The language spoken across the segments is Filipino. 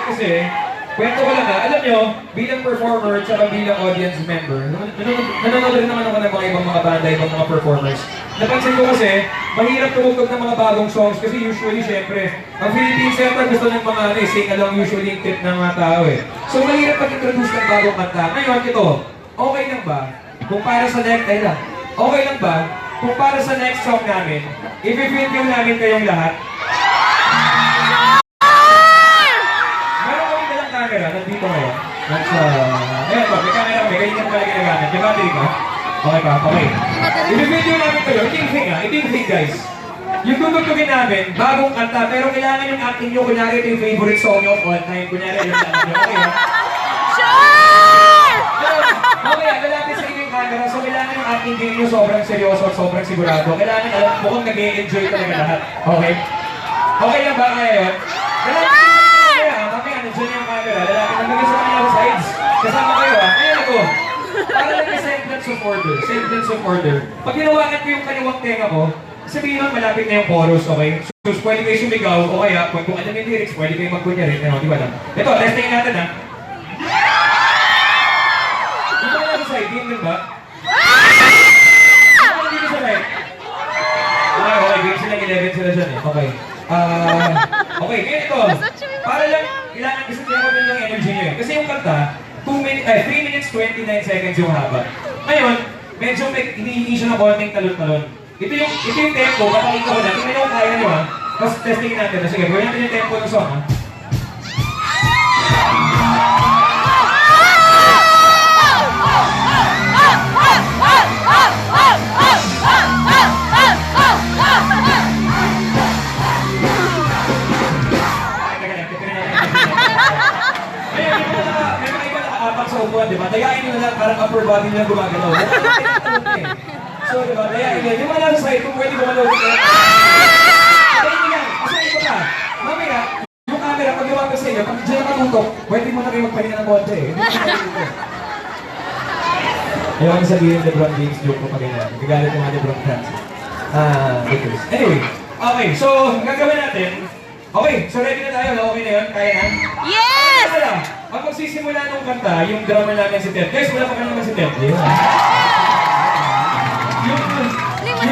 kasi, kwento ko lang alam nyo, bilang performer at bilang audience member, nanonood rin naman ako ng mga ibang mga banda, ibang mga performers. Napansin ko kasi, mahirap tumugtog ng mga bagong songs kasi usually, syempre, ang Philippine Center gusto ng mga sing-along usually yung tip ng mga tao eh. So, mahirap pag-introduce ng bagong kanta. Ngayon, ito, okay lang ba? Kung para sa next, okay lang ba? Kung para sa next song namin, i-video namin kayong lahat. Meron kami dalang camera, nandito ngayon. Ayan ba, may camera kami, ganyan pala ginagamit. May battery ka? Okay pa, okay. I-video namin kayo, ito yung thing guys. Yung tutugtugin namin, bagong kanta, pero kailangan yung acting nyo, kunyari ito yung favorite song nyo of all time, kunyari alam namin nyo, okay ha? Okay, lalapit sa inyo yung camera, so kailangan yung acting game nyo sobrang seryoso at sobrang sigurado. Kailangan alam, mukhang nag-e-enjoy talaga lahat. Okay? Okay lang ba kaya yun? Lalapit sa inyo ha, mamaya, nandiyan yung camera, lalapit naman sa kanya sa sides. Kasama kayo ha, ayan ako. Para lang yung semblance of order. Pag ginawakan ko yung kaliwang tenga ko, sabihin nun, malapit na yung chorus, okay? So, pwede kayo sumigaw, o kaya, kung alam yung lyrics, pwede kayo magkunyari, di ba lang? Ito, testing natin ha. Dito ka lang sa side, game din ba? Dito sa right. Okay, game silang 11 sila dyan eh. Okay. Okay, ngayon ito. Para lang, kailangan kasi tinakot nyo yung energy nyo eh. Kasi yung kanta, 3 minutes 29 seconds yung haba. Ngayon, medyo hinihingi siya ng konting talon-talon. Ito yung tempo, papakita ko na. Tingnan nyo kung kaya nyo ha. Tapos testingin natin. Sige, gawin natin yung tempo ng song ha. Diba? Dayain nyo na lang, parang upper body nyo gumagalaw. So, diba? Dayain nyo. Yung mga nasa side, kung pwede gumalaw dito. Dayain nyo lang. Kasi ito na. Mamaya, yung camera, pag lumapit sa inyo, pag dyan nakatutok, pwede mo na kayo magpahinga ng konti eh. Hindi mo na dito. Ayaw kami sabihin LeBron James joke ko pa ganyan. Nagagalit yung mga LeBron fans. Anyway. Okay, so, gagawin natin. Okay, so ready na tayo. Okay na yun? Kaya na? Yes! Pag magsisimula nung kanta, yung drummer namin si Ted. Guys, wala pa ka naman si Ted. Yung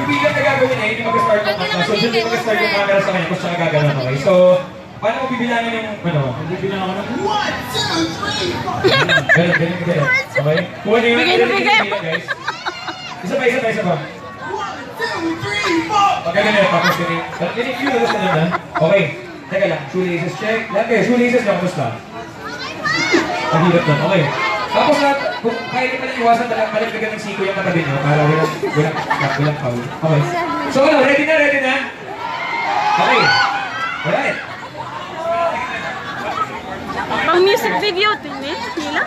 bilang na gagawin na yun, yung mag-start ng kanta. So, dyan yung mag-start yung camera sa kanya kung siya gagawin. Okay, so, paano mo bibilangin yung, bibilangan ka ng 1, 2, 3, 4. Ganun. Okay? Kuha niyo yun. Guys. Isa pa. 1, 2, 3, 4. Okay, ganun. Tapos ganun. Ganun yung gusto na na. Okay. Teka lang. Shoelaces check. Lahat kayo. Shoelaces lang. Kamusta? Ang hirap na. Okay. Tapos na, kung kaya di pa lang iwasan talagang malagdagan ng siko yung katabi nyo para walang foul. Okay. So ano, ready na? Okay. Alright. Pang music video, tingin nila.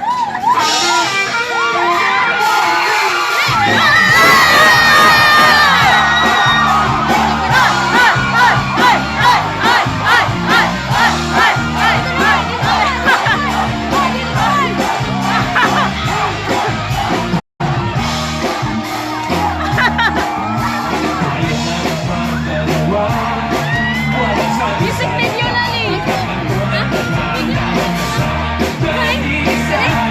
Music video na ni. Ha? Video?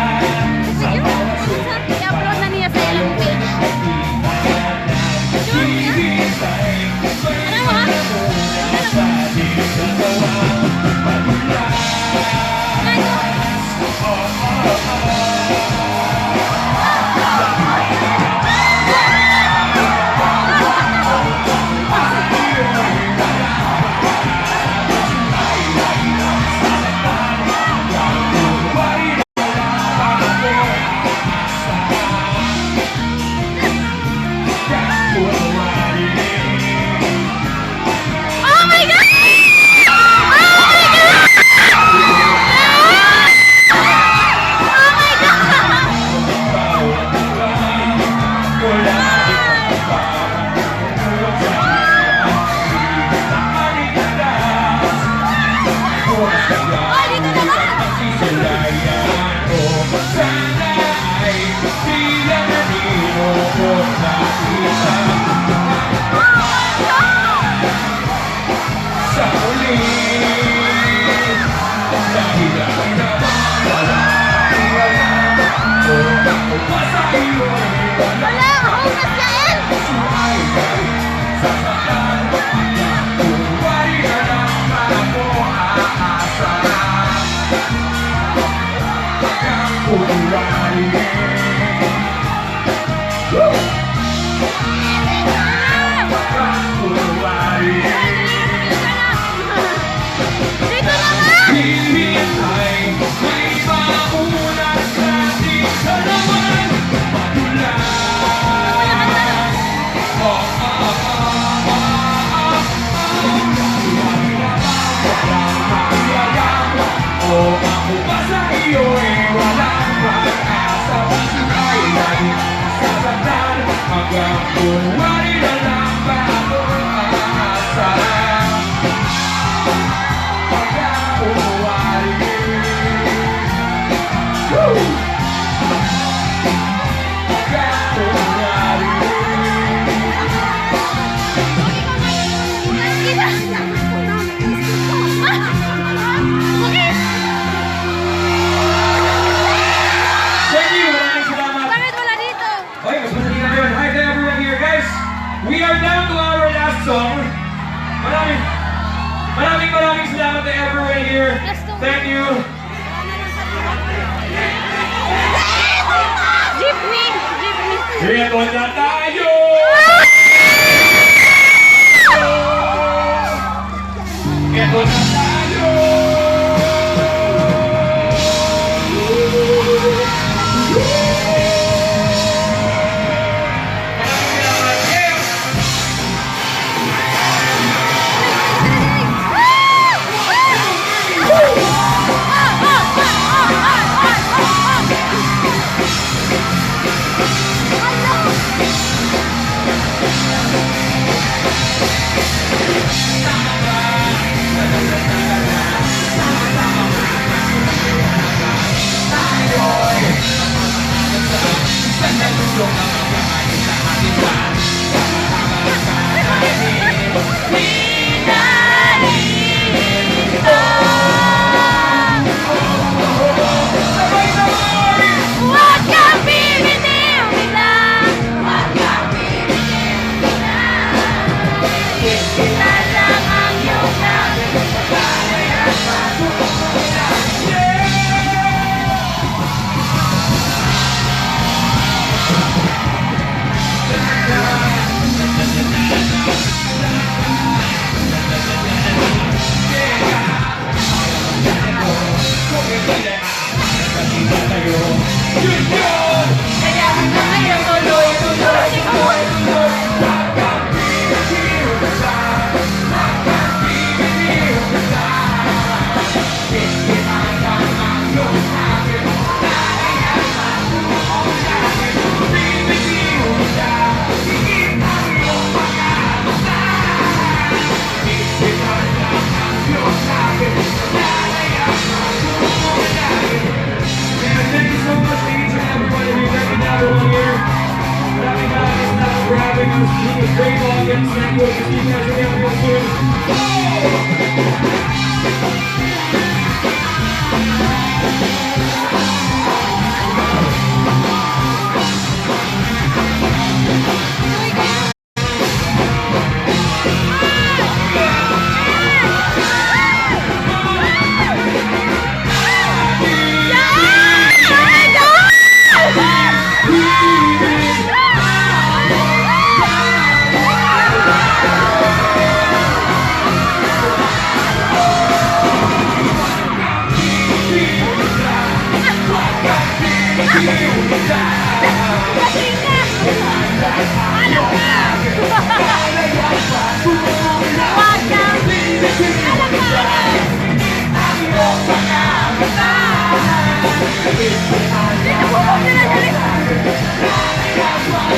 Dito naman! Hinihintay, may mauna sa ating kalaman. Magulan. O ako ba sa iyo ay walang pag-asa. Ay laging sasaktan hanggang kunwari na lang ba ako aasa. Hanggang kunwari. Woo! Hanggang kunwari. Thank you, maraming salamat. Bakit wala dito? Okay, mas masali na yun. Hi to everyone here, guys. We are down to our last song. Maraming salamat to everyone here. Thank you. Jeepney! Ito na tayo! Ito na tayo! Maraming salamat. Yeah! Huwag kang bibitiw nila. Kita lang ang iyong nabibigay. Kaya hanggang ngayon tuloy-tuloy ikaw. Thank you so much to each and every one of you. Thank you to everyone here. Maraming salamat for having us. It was great audience. Thank you. We'll see you guys again real soon.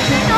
Ito